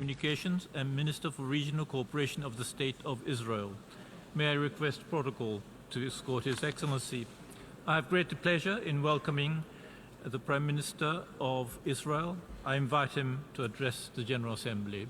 Communications and Minister for Regional Cooperation of the State of Israel. May I request protocol to escort His Excellency. I have great pleasure in welcoming the Prime Minister of Israel. I invite him to address the General Assembly.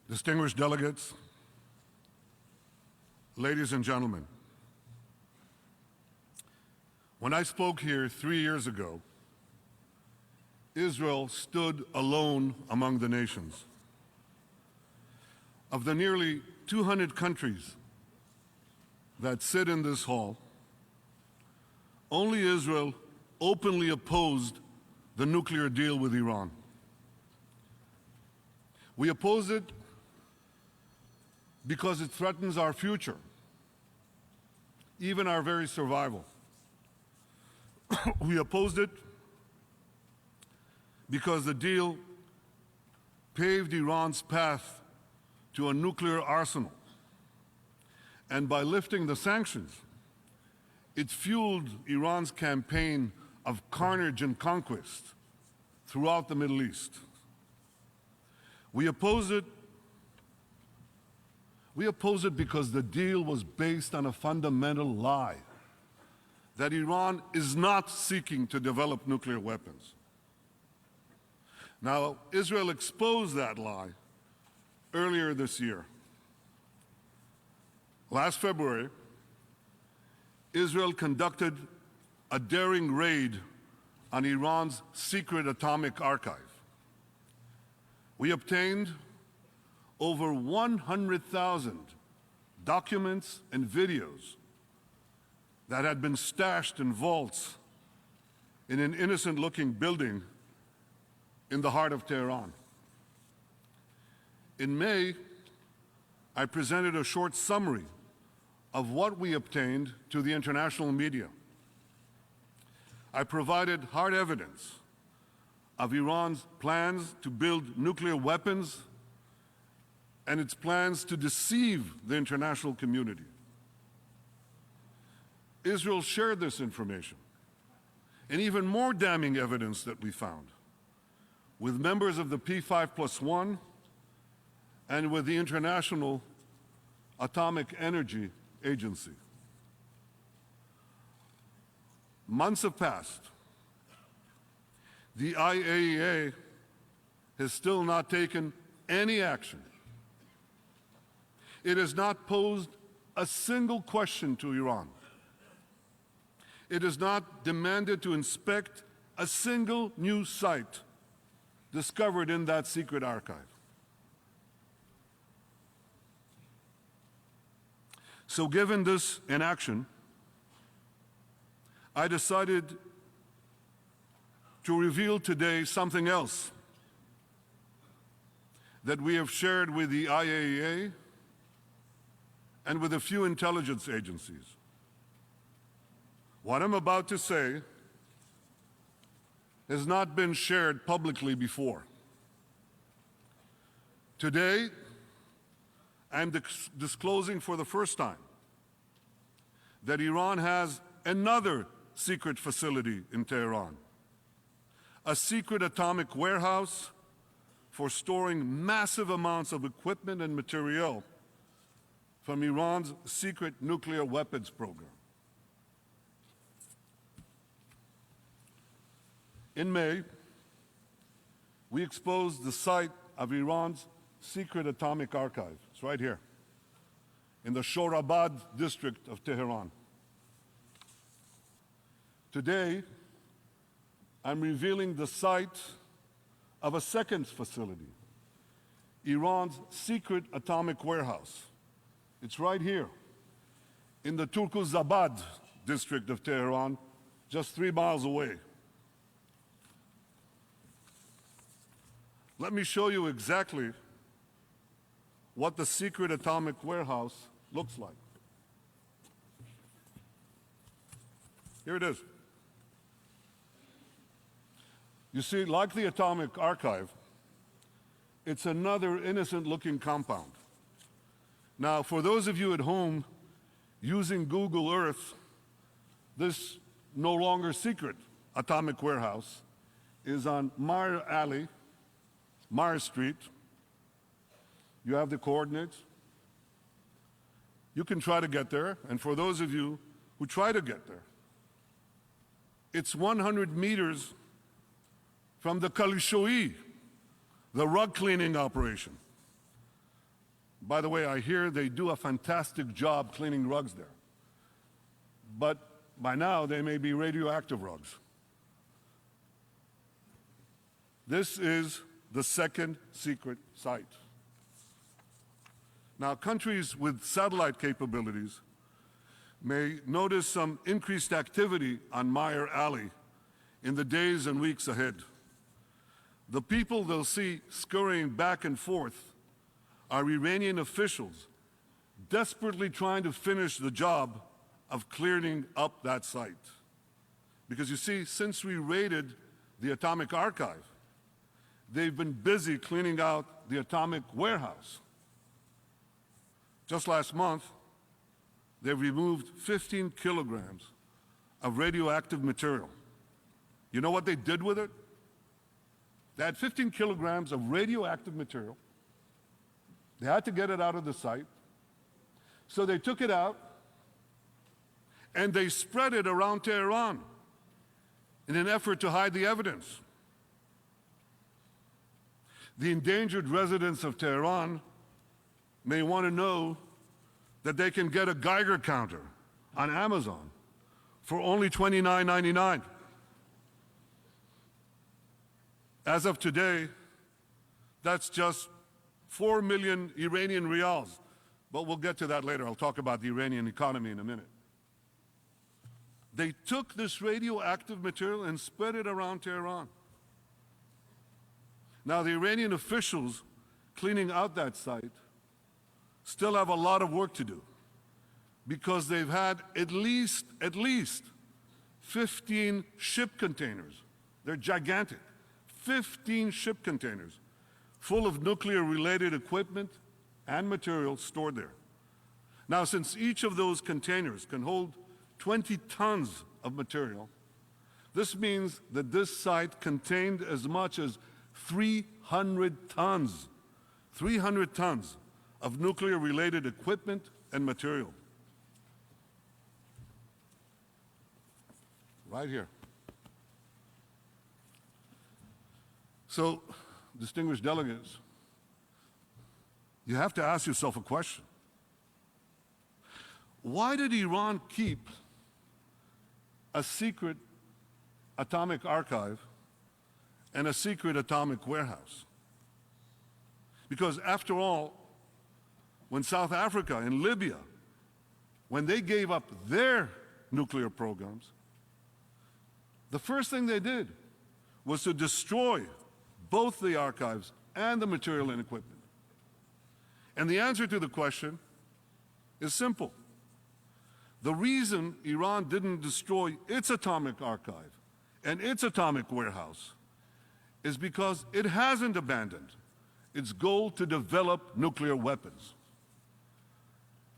Distinguished delegates, ladies and gentlemen, when I spoke here 3 years ago, Israel stood alone among the nations. Of the nearly 200 countries that sit in this hall, only Israel openly opposed the nuclear deal with Iran. We oppose it because it threatens our future, even our very survival. We opposed it because the deal paved Iran's path to a nuclear arsenal. And by lifting the sanctions, it fueled Iran's campaign of carnage and conquest throughout the Middle East. We oppose it because the deal was based on a fundamental lie that Iran is not seeking to develop nuclear weapons. Now, Israel exposed that lie earlier this year. Last February, Israel conducted a daring raid on Iran's secret atomic archive. We obtained over 100,000 documents and videos that had been stashed in vaults in an innocent-looking building in the heart of Tehran. In May, I presented a short summary of what we obtained to the international media. I provided hard evidence of Iran's plans to build nuclear weapons and its plans to deceive the international community. Israel shared this information and even more damning evidence that we found with members of the P5+1 and with the International Atomic Energy Agency. Months have passed. The IAEA has still not taken any action. It has not posed a single question to Iran. It has not demanded to inspect a single new site discovered in that secret archive. So given this inaction, I decided to reveal today something else that we have shared with the IAEA and with a few intelligence agencies. What I'm about to say has not been shared publicly before. Today, I'm disclosing for the first time that Iran has another secret facility in Tehran, a secret atomic warehouse for storing massive amounts of equipment and material from Iran's secret nuclear weapons program. In May, we exposed the site of Iran's secret atomic archive. It's right here, in the Shorabad district of Tehran. Today, I'm revealing the site of a second facility, Iran's secret atomic warehouse. It's right here, in the Turkuzabad district of Tehran, just 3 miles away. Let me show you exactly what the secret atomic warehouse looks like. Here it is. You see, like the atomic archive, it's another innocent-looking compound. Now, for those of you at home using Google Earth, this no longer secret atomic warehouse is on Meyer Street. You have the coordinates. You can try to get there, and for those of you who try to get there, it's 100 meters from the Kalishoi, the rug cleaning operation. By the way, I hear they do a fantastic job cleaning rugs there. But by now, they may be radioactive rugs. This is the second secret site. Now, countries with satellite capabilities may notice some increased activity on Meyer Alley in the days and weeks ahead. The people they'll see scurrying back and forth are Iranian officials desperately trying to finish the job of clearing up that site. Because you see, since we raided the atomic archive, they've been busy cleaning out the atomic warehouse. Just last month, they removed 15 kilograms of radioactive material. You know what they did with it? They had 15 kilograms of radioactive material. They had to get it out of the site. So they took it out and they spread it around Tehran in an effort to hide the evidence. The endangered residents of Tehran may want to know that they can get a Geiger counter on Amazon for only $29.99. As of today, that's just 4 million Iranian rials. But we'll get to that later. I'll talk about the Iranian economy in a minute. They took this radioactive material and spread it around Tehran. Now, the Iranian officials cleaning out that site still have a lot of work to do because they've had at least 15 ship containers. They're gigantic. 15 ship containers full of nuclear-related equipment and material stored there. Now, since each of those containers can hold 20 tons of material, this means that this site contained as much as 300 tons of nuclear-related equipment and material. Right here. So, distinguished delegates, you have to ask yourself a question. Why did Iran keep a secret atomic archive and a secret atomic warehouse? Because after all, when South Africa and Libya, when they gave up their nuclear programs, the first thing they did was to destroy both the archives and the material and equipment. And the answer to the question is simple. The reason Iran didn't destroy its atomic archive and its atomic warehouse is because it hasn't abandoned its goal to develop nuclear weapons.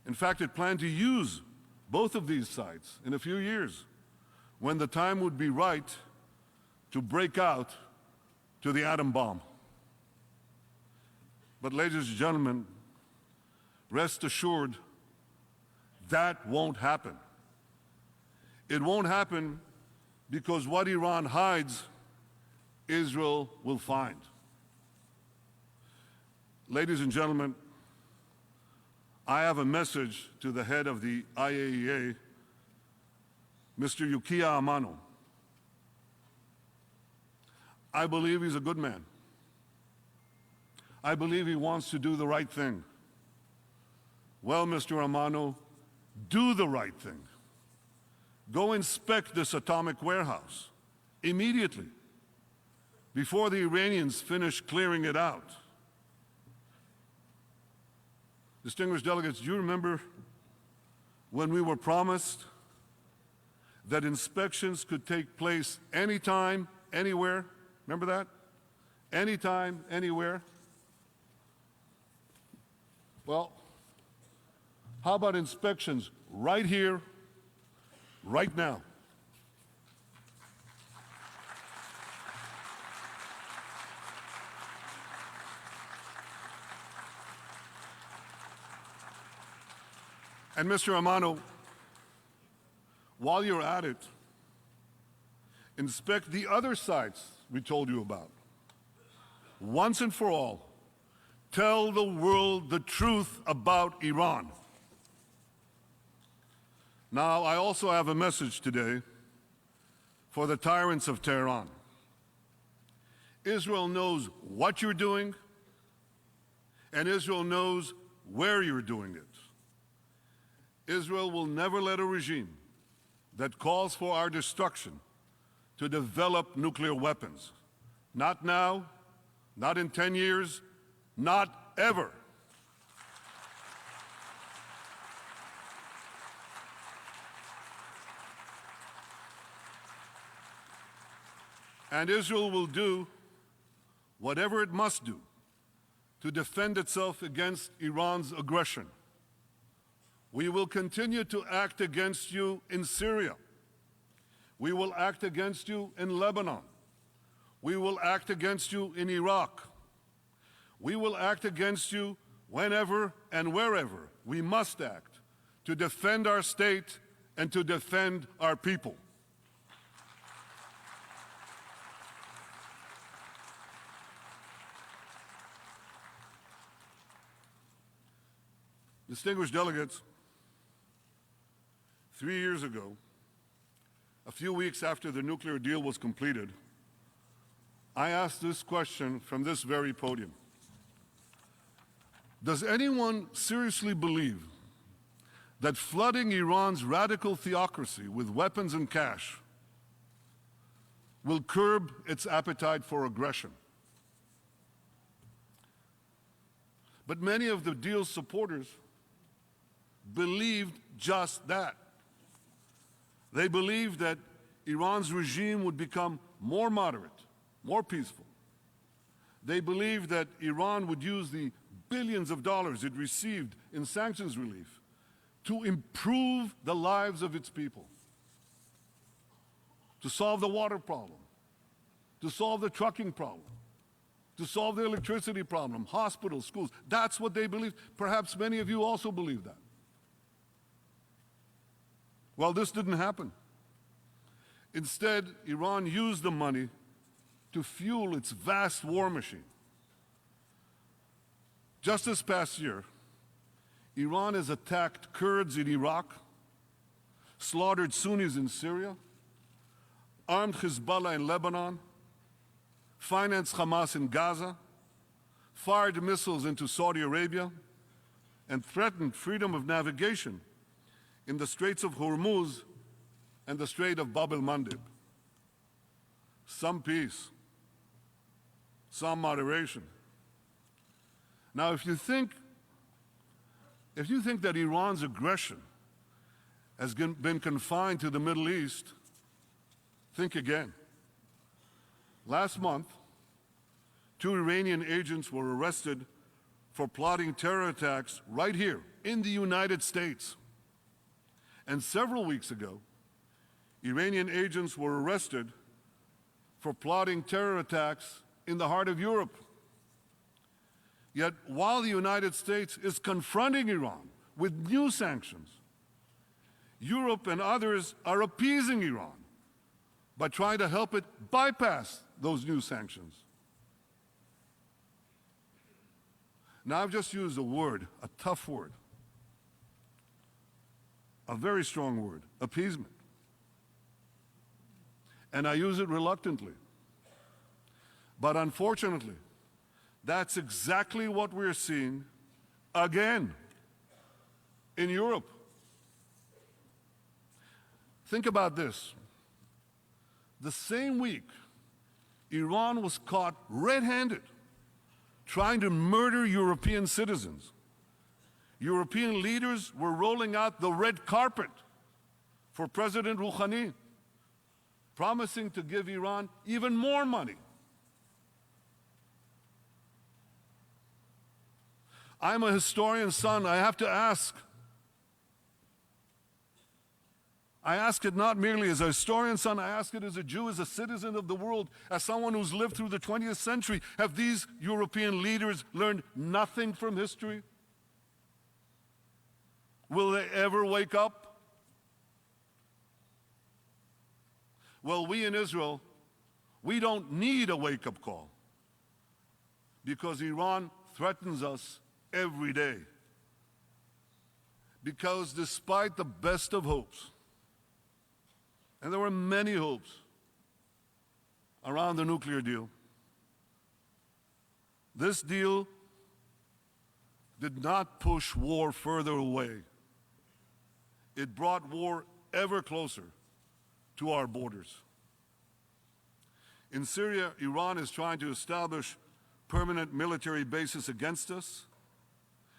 In fact, it planned to use both of these sites in a few years when the time would be right to break out to the atom bomb. But ladies and gentlemen, rest assured, that won't happen. It won't happen because what Iran hides, Israel will find. Ladies and gentlemen, I have a message to the head of the IAEA, Mr. Yukiya Amano. I believe he's a good man. I believe he wants to do the right thing. Well, Mr. Amano, do the right thing. Go inspect this atomic warehouse immediately. before the Iranians finish clearing it out. Distinguished delegates, do you remember when we were promised that inspections could take place anytime, anywhere? Remember that? Anytime, anywhere? Well, how about inspections right here, right now? And Mr. Amano, while you're at it, inspect the other sites we told you about. Once and for all, tell the world the truth about Iran. Now, I also have a message today for the tyrants of Tehran. Israel knows what you're doing, and Israel knows where you're doing it. Israel will never let a regime that calls for our destruction to develop nuclear weapons. Not now, not in 10 years, not ever. And Israel will do whatever it must do to defend itself against Iran's aggression. We will continue to act against you in Syria. We will act against you in Lebanon. We will act against you in Iraq. We will act against you whenever and wherever we must act to defend our state and to defend our people. Distinguished delegates, 3 years ago, a few weeks after the nuclear deal was completed, I asked this question from this very podium. Does anyone seriously believe that flooding Iran's radical theocracy with weapons and cash will curb its appetite for aggression? But many of the deal's supporters believed just that. They believed that Iran's regime would become more moderate, more peaceful. They believed that Iran would use the billions of dollars it received in sanctions relief to improve the lives of its people, to solve the water problem, to solve the trucking problem, to solve the electricity problem, hospitals, schools. That's what they believed. Perhaps many of you also believe that. Well, this didn't happen. Instead, Iran used the money to fuel its vast war machine. Just this past year, Iran has attacked Kurds in Iraq, slaughtered Sunnis in Syria, armed Hezbollah in Lebanon, financed Hamas in Gaza, fired missiles into Saudi Arabia, and threatened freedom of navigation in the Straits of Hormuz and the Strait of Bab el-Mandeb. Some peace, some moderation. Now, if you think that Iran's aggression has been confined to the Middle East, think again. Last month, 2 Iranian agents were arrested for plotting terror attacks right here in the United States. And several weeks ago, Iranian agents were arrested for plotting terror attacks in the heart of Europe. Yet, while the United States is confronting Iran with new sanctions, Europe and others are appeasing Iran by trying to help it bypass those new sanctions. Now, I've just used a word, a tough word, a very strong word, appeasement. And I use it reluctantly. But unfortunately, that's exactly what we're seeing again in Europe. Think about this. The same week Iran was caught red-handed trying to murder European citizens. European leaders were rolling out the red carpet for President Rouhani, promising to give Iran even more money. I'm a historian's son. I have to ask. I ask it not merely as a historian's son, I ask it as a Jew, as a citizen of the world, as someone who's lived through the 20th century. Have these European leaders learned nothing from history? Will they ever wake up? Well, we in Israel, we don't need a wake-up call because Iran threatens us every day. Because despite the best of hopes, and there were many hopes around the nuclear deal, this deal did not push war further away. It brought war ever closer to our borders. In Syria, Iran is trying to establish permanent military bases against us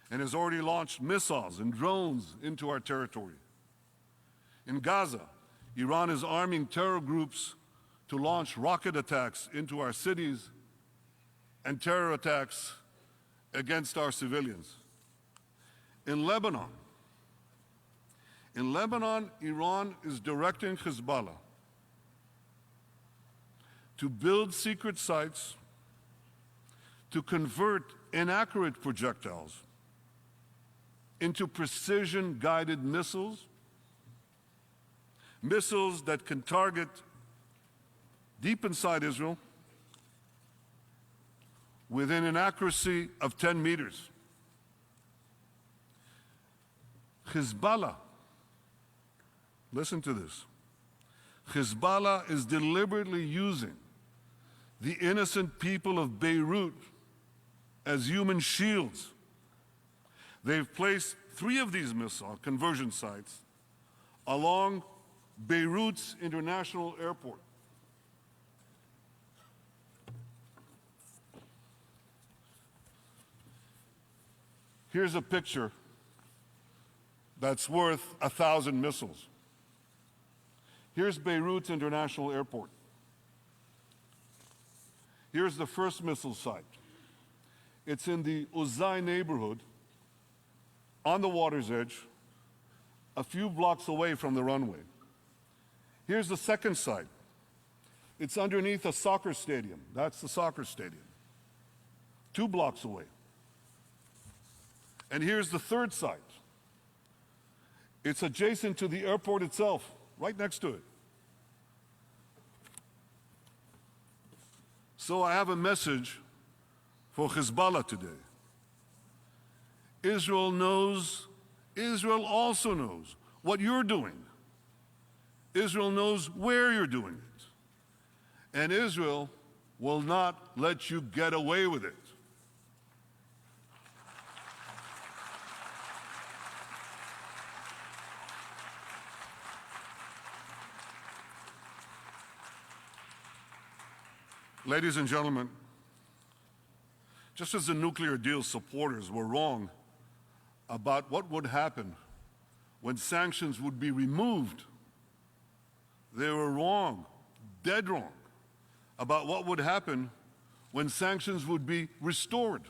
and has already launched missiles and drones into our territory. In Gaza, Iran is arming terror groups to launch rocket attacks into our cities and terror attacks against our civilians. In Lebanon, Iran is directing Hezbollah to build secret sites to convert inaccurate projectiles into precision-guided missiles, missiles that can target deep inside Israel within an accuracy of 10 meters. Hezbollah, listen to this, Hezbollah is deliberately using the innocent people of Beirut as human shields. They've placed 3 of these missile conversion sites along Beirut's international airport. Here's a picture that's worth 1,000 missiles. Here's Beirut's international airport. Here's the first missile site. It's in the Uzai neighborhood, on the water's edge, a few blocks away from the runway. Here's the second site. It's underneath a soccer stadium. That's the soccer stadium, 2 blocks away. And here's the third site. It's adjacent to the airport itself, right next to it. So I have a message for Hezbollah today. Israel also knows what you're doing. Israel knows where you're doing it. And Israel will not let you get away with it. Ladies and gentlemen, just as the nuclear deal supporters were wrong about what would happen when sanctions would be removed, they were wrong, dead wrong, about what would happen when sanctions would be restored.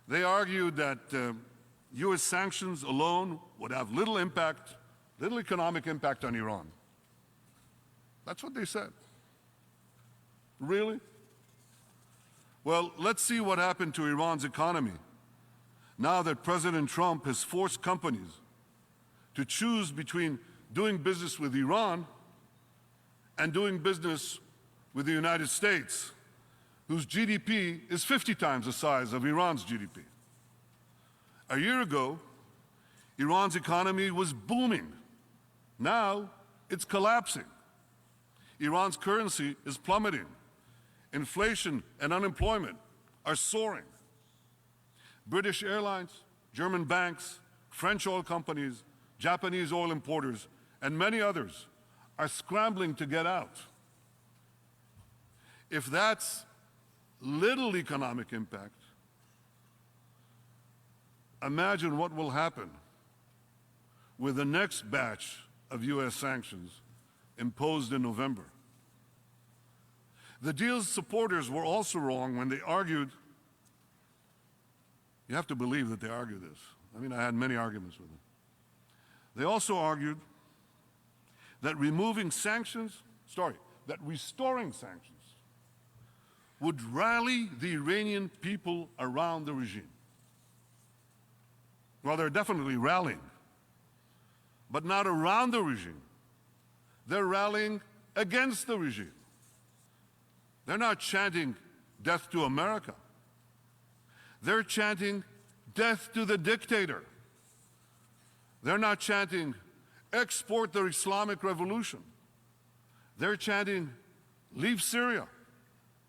They argued that U.S. sanctions alone would have little economic impact on Iran. That's what they said. Really? Well, let's see what happened to Iran's economy now that President Trump has forced companies to choose between doing business with Iran and doing business with the United States, whose GDP is 50 times the size of Iran's GDP. A year ago, Iran's economy was booming. Now, it's collapsing. Iran's currency is plummeting. Inflation and unemployment are soaring. British airlines, German banks, French oil companies, Japanese oil importers, and many others are scrambling to get out. If that's little economic impact, imagine what will happen with the next batch of U.S. sanctions imposed in November. The deal's supporters were also wrong when they argued, you have to believe that they argued this. I mean, I had many arguments with them. They also argued that restoring sanctions would rally the Iranian people around the regime. Well, they're definitely rallying, but not around the regime. They're rallying against the regime. They're not chanting death to America. They're chanting death to the dictator. They're not chanting export the Islamic revolution. They're chanting leave Syria,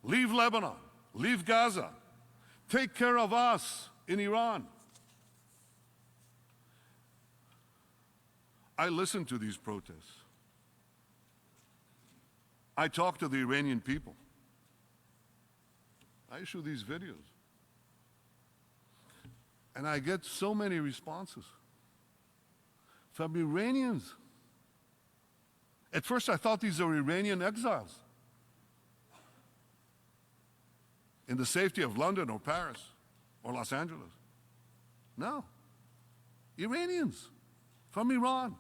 leave Lebanon, leave Gaza, take care of us in Iran. I listened to these protests. I talked to the Iranian people. I issue these videos. And I get so many responses from Iranians. At first I thought these are Iranian exiles in the safety of London or Paris or Los Angeles. No, Iranians from Iran,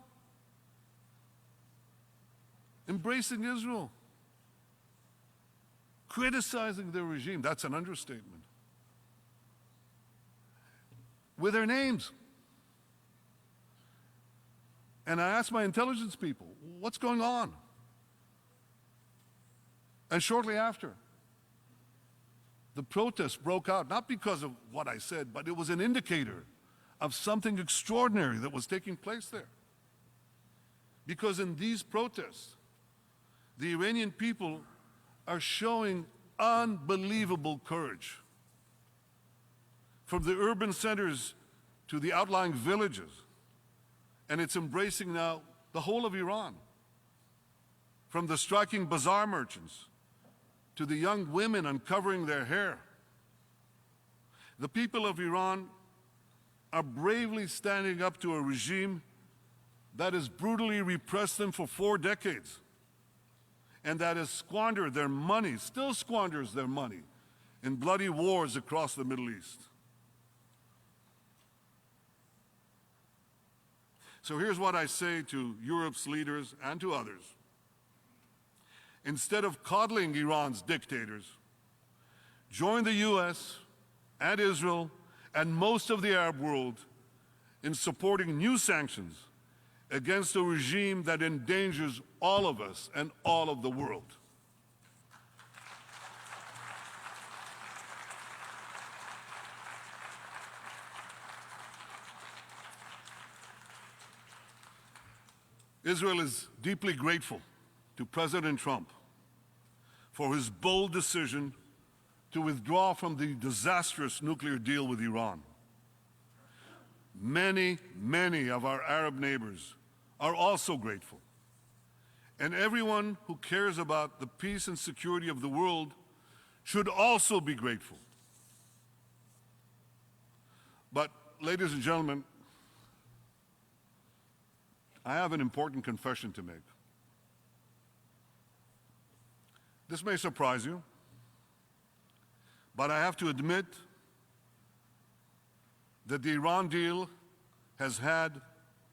embracing Israel, criticizing the regime. That's an understatement. With their names. And I asked my intelligence people, what's going on? And shortly after, the protests broke out, not because of what I said, but it was an indicator of something extraordinary that was taking place there. Because in these protests, the Iranian people are showing unbelievable courage. From the urban centers to the outlying villages, and it's embracing now the whole of Iran. From the striking bazaar merchants to the young women uncovering their hair. The people of Iran are bravely standing up to a regime that has brutally repressed them for 4 decades and that has squandered their money, still squanders their money, in bloody wars across the Middle East. So here's what I say to Europe's leaders and to others. Instead of coddling Iran's dictators, join the US and Israel and most of the Arab world in supporting new sanctions against a regime that endangers all of us and all of the world. Israel is deeply grateful to President Trump for his bold decision to withdraw from the disastrous nuclear deal with Iran. Many, many of our Arab neighbors are also grateful. And everyone who cares about the peace and security of the world should also be grateful. But, ladies and gentlemen, I have an important confession to make. This may surprise you, but I have to admit that the Iran deal has had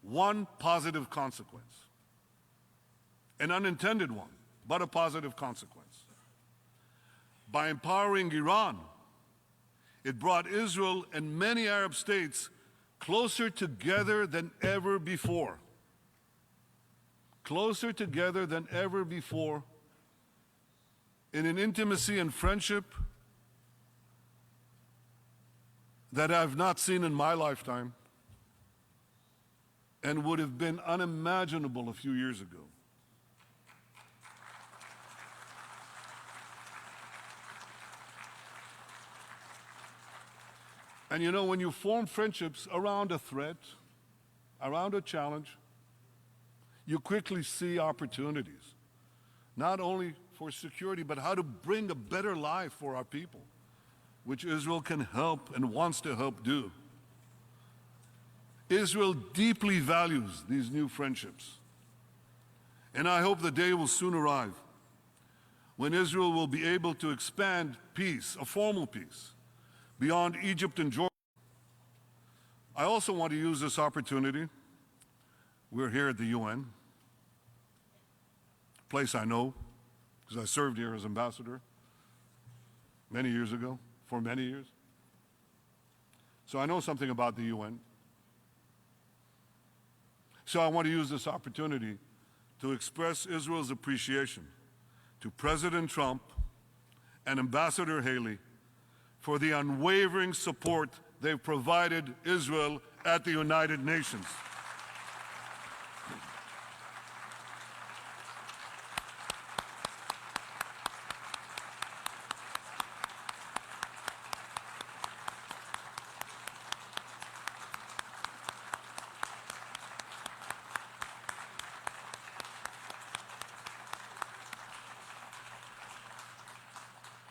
one positive consequence. An unintended one, but a positive consequence. By empowering Iran, it brought Israel and many Arab states closer together than ever before. Closer together than ever before in an intimacy and friendship that I've not seen in my lifetime and would have been unimaginable a few years ago. And you know, when you form friendships around a threat, around a challenge, you quickly see opportunities, not only for security, but how to bring a better life for our people, which Israel can help and wants to help do. Israel deeply values these new friendships. And I hope the day will soon arrive when Israel will be able to expand peace, a formal peace, beyond Egypt and Jordan. I also want to use this opportunity. We're here at the UN, a place I know, because I served here as ambassador many years ago, for many years. So I know something about the UN. So I want to use this opportunity to express Israel's appreciation to President Trump and Ambassador Haley for the unwavering support they've provided Israel at the United Nations.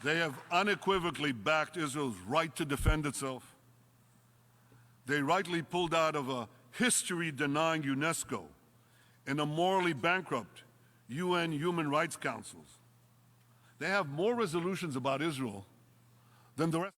They have unequivocally backed Israel's right to defend itself. They rightly pulled out of a history-denying UNESCO and a morally bankrupt UN Human Rights Councils. They have more resolutions about Israel than the rest.